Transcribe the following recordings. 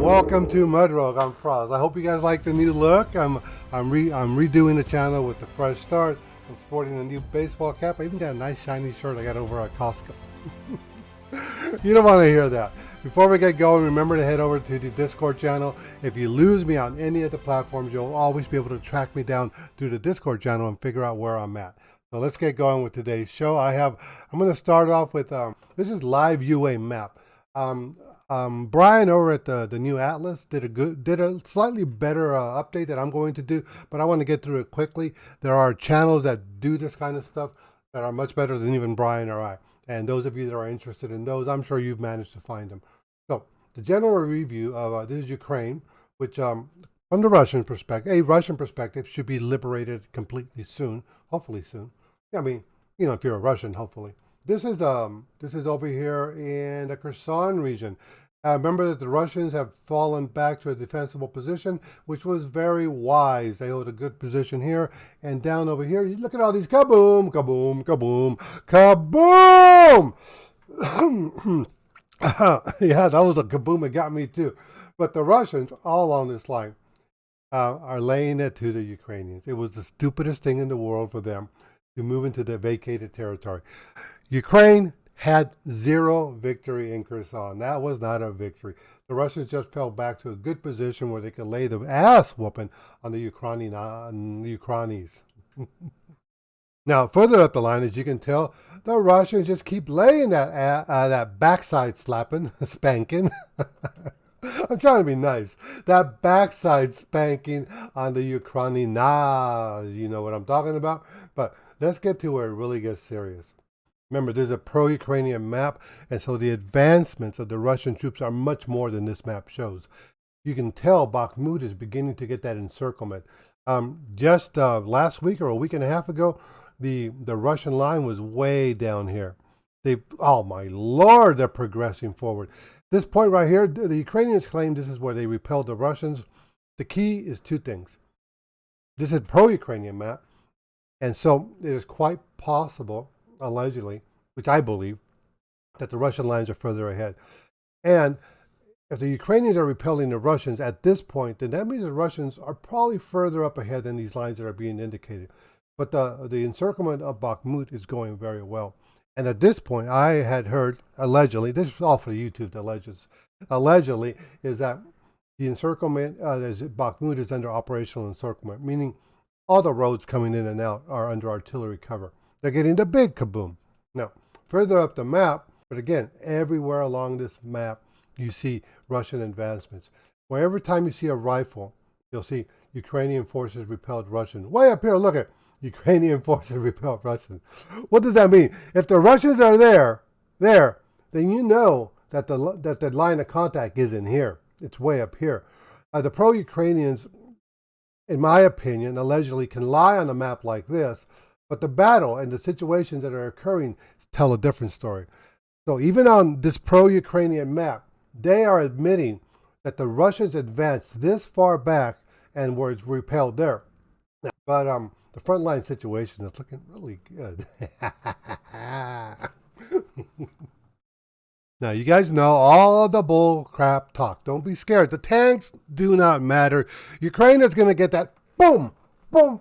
Welcome to Mudrogue. I'm Frost. I hope you guys like the new look. I'm redoing the channel with the fresh start. I'm sporting a new baseball cap. I even got a nice shiny shirt I got over at Costco. You don't want to hear that. Before we get going, remember to head over to the Discord channel. If you lose me on any of the platforms, you'll always be able to track me down through the Discord channel and figure out where I'm at. So let's get going with today's show. I'm going to start off with this is live UA map. Brian over at the new Atlas did a slightly better update that I'm going to do, but I want to get through it quickly. There are channels that do this kind of stuff that are much better than even Brian or I. And those of you that are interested in those, I'm sure you've managed to find them. So the general review of this is Ukraine, which from the Russian perspective, should be liberated completely soon, hopefully soon. I mean, you know, if you're a Russian, hopefully. This is over here in the Kherson region. Remember that the Russians have fallen back to a defensible position, which was very wise. They hold a good position here. And down over here, you look at all these kaboom, kaboom, kaboom, kaboom! Yeah, that was a kaboom that got me too. But the Russians, all on this line, are laying it to the Ukrainians. It was the stupidest thing in the world for them to move into the vacated territory. Ukraine had zero victory in Kherson. That was not a victory. The Russians just fell back to a good position where they could lay the ass whooping on the Ukrainians. Now, further up the line, as you can tell, the Russians just keep laying that backside slapping, spanking. I'm trying to be nice. That backside spanking on the Ukrainians. You know what I'm talking about? But let's get to where it really gets serious. Remember, there's a pro-Ukrainian map, and so the advancements of the Russian troops are much more than this map shows. You can tell Bakhmut is beginning to get that encirclement. Just last week or a week and a half ago, the Russian line was way down here. Oh my Lord, they're progressing forward. This point right here, the Ukrainians claim this is where they repelled the Russians. The key is two things. This is a pro-Ukrainian map, and so it is quite possible, allegedly, which I believe, that the Russian lines are further ahead. And if the Ukrainians are repelling the Russians at this point, then that means the Russians are probably further up ahead than these lines that are being indicated. But the encirclement of Bakhmut is going very well. And at this point, I had heard, allegedly, this is all for YouTube, allegedly, is that the encirclement, Bakhmut is under operational encirclement, meaning all the roads coming in and out are under artillery cover. They're getting the big kaboom. Now, further up the map, but again, everywhere along this map, you see Russian advancements. Where every time you see a rifle, you'll see Ukrainian forces repelled Russian. Way up here, look at Ukrainian forces repelled Russian. What does that mean? If the Russians are there, then you know that the line of contact is in here. It's way up here. The pro-Ukrainians, in my opinion, allegedly can lie on a map like this, but the battle and the situations that are occurring tell a different story. So even on this pro-Ukrainian map, they are admitting that the Russians advanced this far back and were repelled there. But the frontline situation is looking really good. Now, you guys know all the bull crap talk. Don't be scared. The tanks do not matter. Ukraine is going to get that boom, boom,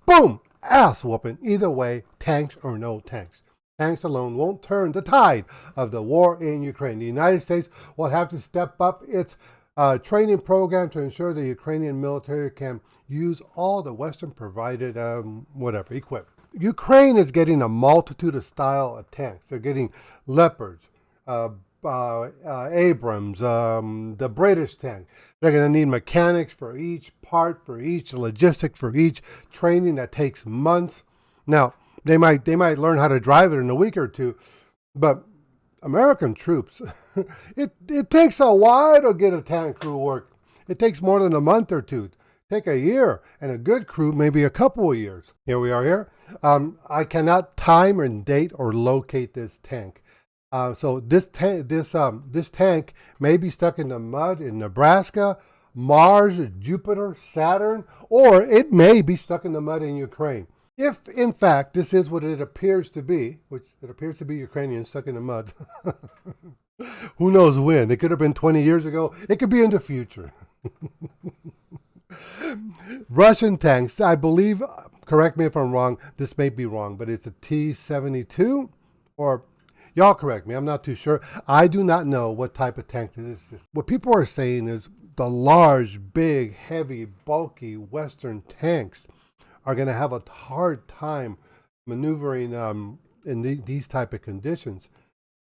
boom ass whooping. Either way, tanks or no tanks. Tanks alone won't turn the tide of the war in Ukraine. The United States will have to step up its training program to ensure the Ukrainian military can use all the Western provided equipment. Ukraine is getting a multitude of style of tanks. They're getting Leopards, Abrams, the British tank. They're going to need mechanics for each part, for each logistic, for each training that takes months. Now, they might learn how to drive it in a week or two, but American troops, it takes a while to get a tank crew work. It takes more than a month or two. Take a year, and a good crew maybe a couple of years. Here we are here. I cannot time and date or locate this tank. So this tank may be stuck in the mud in Nebraska, Mars, Jupiter, Saturn, or it may be stuck in the mud in Ukraine. If, in fact, this is what it appears to be, which it appears to be Ukrainians stuck in the mud, Who knows when? It could have been 20 years ago. It could be in the future. Russian tanks, I believe, correct me if I'm wrong, this may be wrong, but it's a T-72, or y'all correct me, I'm not too sure. I do not know what type of tank this is. What people are saying is the large, big, heavy, bulky Western tanks are going to have a hard time maneuvering in these type of conditions.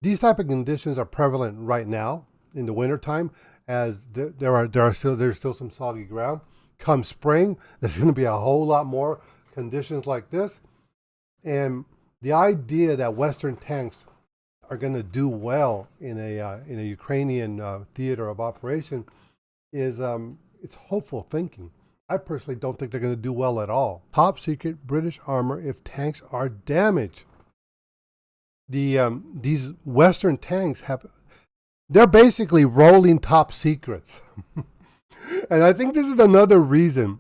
These type of conditions are prevalent right now in the wintertime, as there's still some soggy ground. Come spring, there's going to be a whole lot more conditions like this, and the idea that Western tanks are going to do well in a Ukrainian theater of operation is it's hopeful thinking. I personally don't think they're going to do well at all. Top secret British armor if tanks are damaged. These Western tanks they're basically rolling top secrets. And I think this is another reason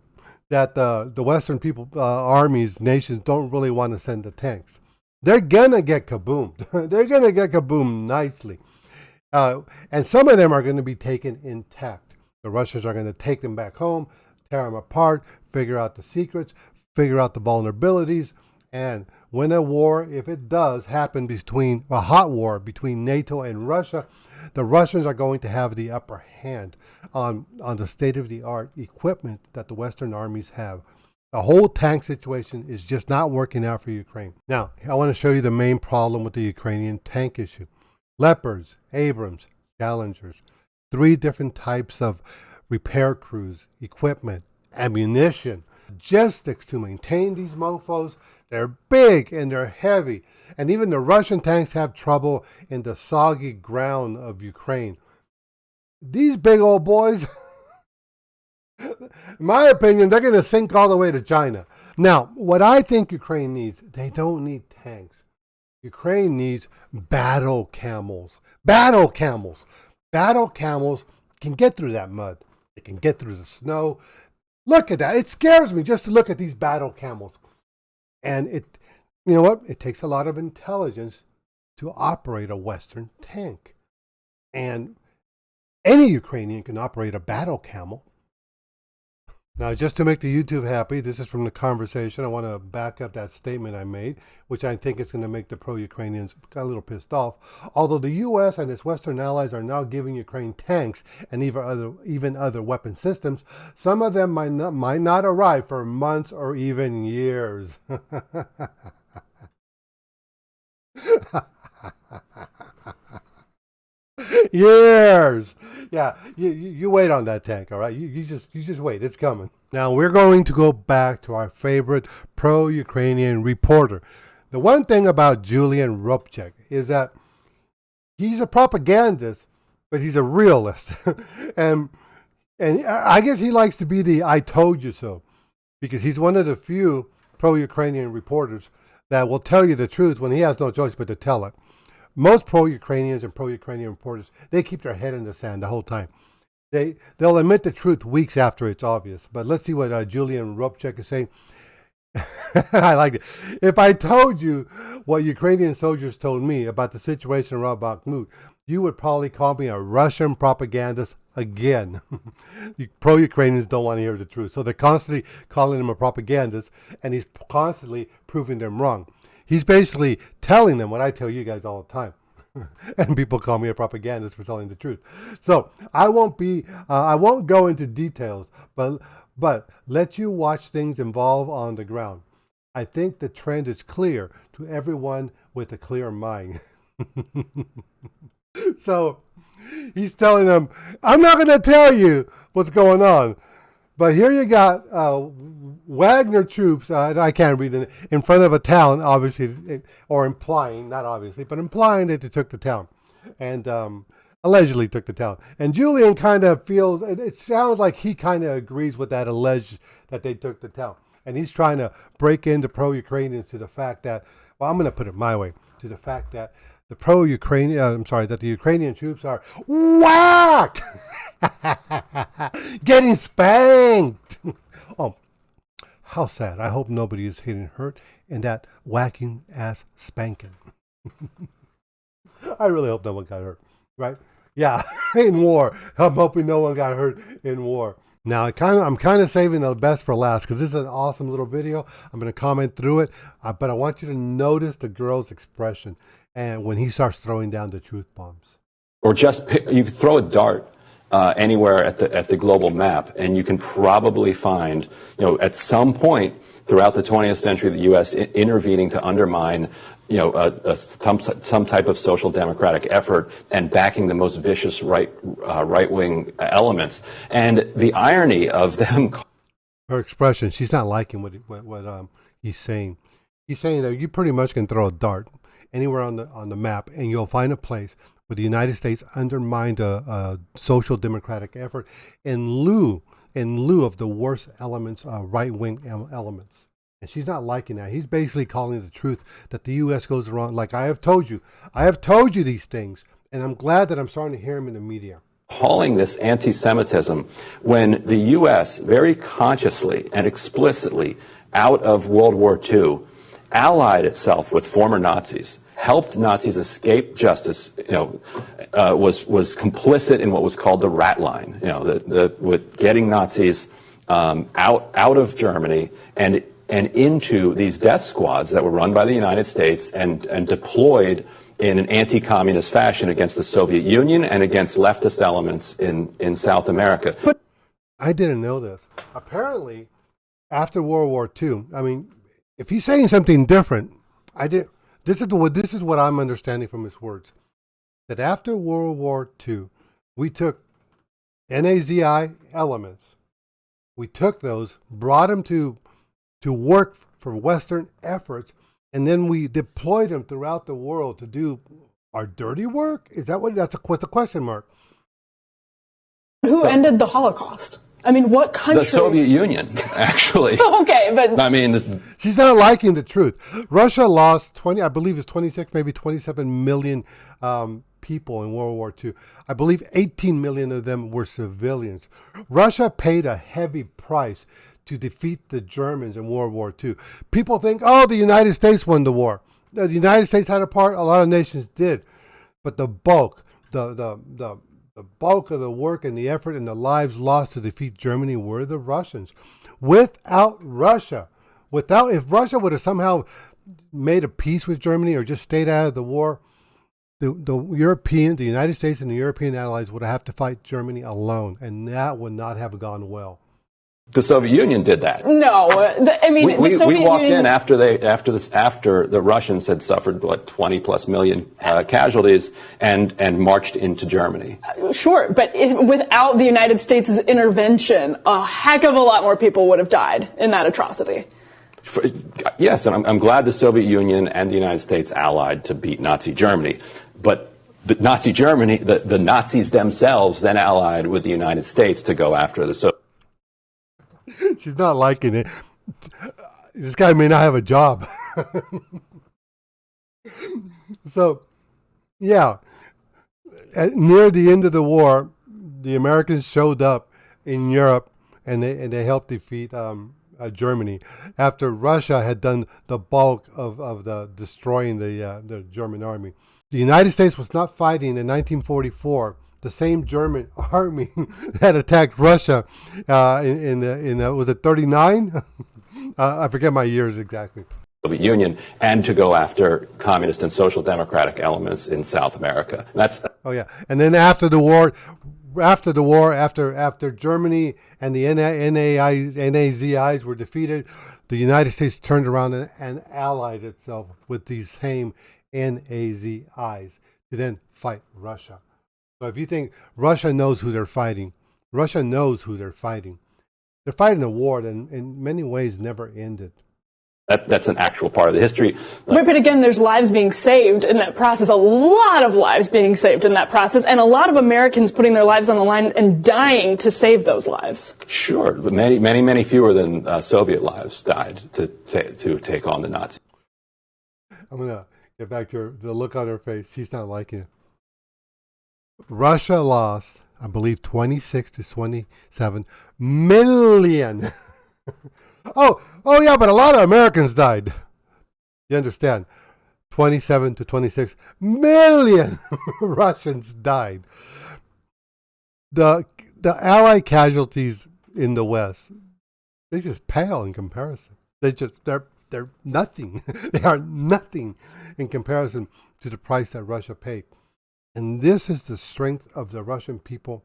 that the Western armies, nations don't really want to send the tanks. They're going to get kaboomed. They're going to get kaboomed nicely. And some of them are going to be taken intact. The Russians are going to take them back home, tear them apart, figure out the secrets, figure out the vulnerabilities, and when a war, if it does happen between a hot war between NATO and Russia, the Russians are going to have the upper hand on the state-of-the-art equipment that the Western armies have. The whole tank situation is just not working out for Ukraine. Now, I want to show you the main problem with the Ukrainian tank issue. Leopards, Abrams, Challengers, 3 different types of repair crews, equipment, ammunition, logistics to maintain these mofos. They're big and they're heavy. And even the Russian tanks have trouble in the soggy ground of Ukraine. These big old boys, in my opinion, they're going to sink all the way to China. Now, what I think Ukraine needs, they don't need tanks. Ukraine needs battle camels. Battle camels. Battle camels can get through that mud. They can get through the snow. Look at that. It scares me just to look at these battle camels. And you know what? It takes a lot of intelligence to operate a Western tank. And any Ukrainian can operate a battle camel. Now, just to make the YouTube happy, this is from the conversation. I want to back up that statement I made, which I think is going to make the pro-Ukrainians a little pissed off. Although the U.S. and its Western allies are now giving Ukraine tanks and even other weapon systems, some of them might not arrive for months or even years. Years. Yeah, you wait on that tank, all right? You just wait. It's coming. Now we're going to go back to our favorite pro-Ukrainian reporter. The one thing about Julian Rupchik is that he's a propagandist, but he's a realist. and I guess he likes to be the I told you so, because he's one of the few pro-Ukrainian reporters that will tell you the truth when he has no choice but to tell it. Most pro-Ukrainians and pro-Ukrainian reporters, they keep their head in the sand the whole time. They'll admit the truth weeks after it's obvious. But let's see what Julian Rupchik is saying. I like it. If I told you what Ukrainian soldiers told me about the situation around Bakhmut, you would probably call me a Russian propagandist again. The pro-Ukrainians don't want to hear the truth. So they're constantly calling him a propagandist, and he's constantly proving them wrong. He's basically telling them what I tell you guys all the time. And people call me a propagandist for telling the truth. So I won't go into details, but let you watch things evolve on the ground. I think the trend is clear to everyone with a clear mind. So he's telling them, I'm not going to tell you what's going on. But here you got Wagner troops, I can't read it, in front of a town, obviously, or implying, not obviously, but implying that they took the town. And allegedly took the town. And Julian kind of feels, it sounds like he kind of agrees with that alleged that they took the town. And he's trying to break into pro-Ukrainians to the fact that, well, I'm going to put it my way, to the fact that that the Ukrainian troops are whack! Getting spanked! Oh, how sad. I hope nobody is getting hurt in that whacking ass spanking. I really hope no one got hurt. Right? Yeah, in war. I'm hoping no one got hurt in war. Now, I'm kind of saving the best for last because this is an awesome little video. I'm going to comment through it, but I want you to notice the girl's expression and when he starts throwing down the truth bombs. Or just you could throw a dart anywhere at the global map, and you can probably find, at some point throughout the 20th century, the U.S. intervening to undermine, some type of social democratic effort and backing the most vicious right-wing elements. And the irony of them. Her expression, she's not liking what he's saying. He's saying that you pretty much can throw a dart anywhere on the map, and you'll find a place where the United States undermined a social democratic effort in lieu of the worst elements, right-wing elements. And she's not liking that. He's basically calling the truth that the U.S. goes around. Like, I have told you these things, and I'm glad that I'm starting to hear them in the media. Calling this anti-Semitism when the U.S. very consciously and explicitly out of World War II allied itself with former Nazis, helped Nazis escape justice, was complicit in what was called the rat line, with getting Nazis out of Germany and into these death squads that were run by the United States and deployed in an anti-communist fashion against the Soviet Union and against leftist elements in South America. But I didn't know this. Apparently, after World War II, I mean, if he's saying something different, this is what I'm understanding from his words. That after World War II, we took NAZI elements. We took those, brought them to work for Western efforts, and then we deployed them throughout the world to do our dirty work? Is that what's a question mark? Who ended the Holocaust? I mean, what country? The Soviet Union, actually. Okay, but I mean, she's not liking the truth. Russia lost 26, maybe 27 million people in World War II. I believe 18 million of them were civilians. Russia paid a heavy price to defeat the Germans in World War II. People think, oh, the United States won the war. The United States had a part, a lot of nations did. But the bulk, the bulk of the work and the effort and the lives lost to defeat Germany were the Russians. Without Russia, if Russia would have somehow made a peace with Germany or just stayed out of the war, the United States and the European allies would have to fight Germany alone, and that would not have gone well. The Soviet Union did that. No, I mean, we walked Union... in after the Russians had suffered 20+ million casualties and marched into Germany. Sure, but without the United States' intervention, a heck of a lot more people would have died in that atrocity. Yes, and I'm glad the Soviet Union and the United States allied to beat Nazi Germany, but the Nazi Germany, the Nazis themselves then allied with the United States to go after the Soviet. She's not liking it. This guy may not have a job. So, yeah, near the end of the war, the Americans showed up in Europe, and they helped defeat Germany after Russia had done the bulk of the destroying the German army. The United States was not fighting in 1944. The same German army that attacked Russia was it 39? I forget my years exactly. Soviet Union, and to go after communist and social democratic elements in South America. Oh yeah, and then after Germany and the NAZIs were defeated, the United States turned around and allied itself with these same NAZIs to then fight Russia. So if you think Russia knows who they're fighting, Russia knows who they're fighting. They're fighting a war that in many ways never ended. That's an actual part of the history. Right, but again, there's lives being saved in that process, a lot of lives being saved in that process, and a lot of Americans putting their lives on the line and dying to save those lives. Sure, but many fewer than Soviet lives died to take on the Nazis. I'm going to get back to the look on her face. She's not liking it. Russia lost, I believe, 26 to 27 million. Oh yeah, but a lot of Americans died. You understand? 27 to 26 million Russians died. The Allied casualties in the West, they just pale in comparison. They're nothing. They are nothing in comparison to the price that Russia paid. And this is the strength of the Russian people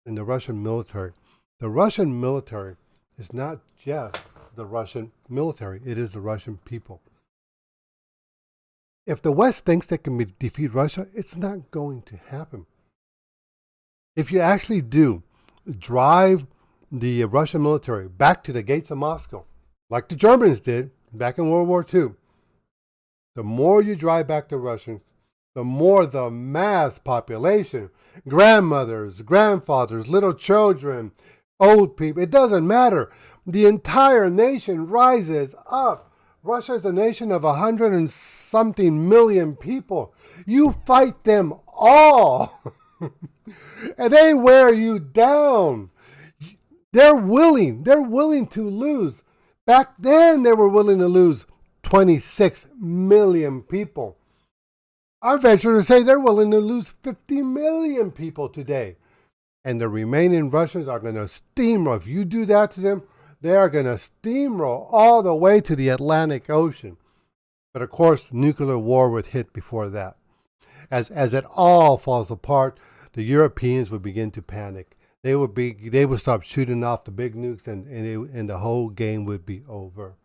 and the Russian military. The Russian military is not just the Russian military, it is the Russian people. If the West thinks they can defeat Russia, it's not going to happen. If you actually do drive the Russian military back to the gates of Moscow, like the Germans did back in World War II, the more you drive back the Russians, the more the mass population, grandmothers, grandfathers, little children, old people, it doesn't matter. The entire nation rises up. Russia is a nation of 100 and something million people. You fight them all. And they wear you down. They're willing to lose. Back then, they were willing to lose 26 million people. I venture to say they're willing to lose 50 million people today. And the remaining Russians are going to steamroll. If you do that to them, they are going to steamroll all the way to the Atlantic Ocean. But of course, nuclear war would hit before that. As it all falls apart, the Europeans would begin to panic. They would stop shooting off the big nukes, and the whole game would be over.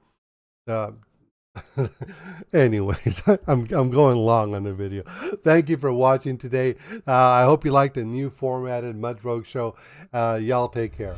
Anyways, I'm going long on the video. Thank you for watching today. I hope you liked the new formatted Mud Rogue show. Y'all take care.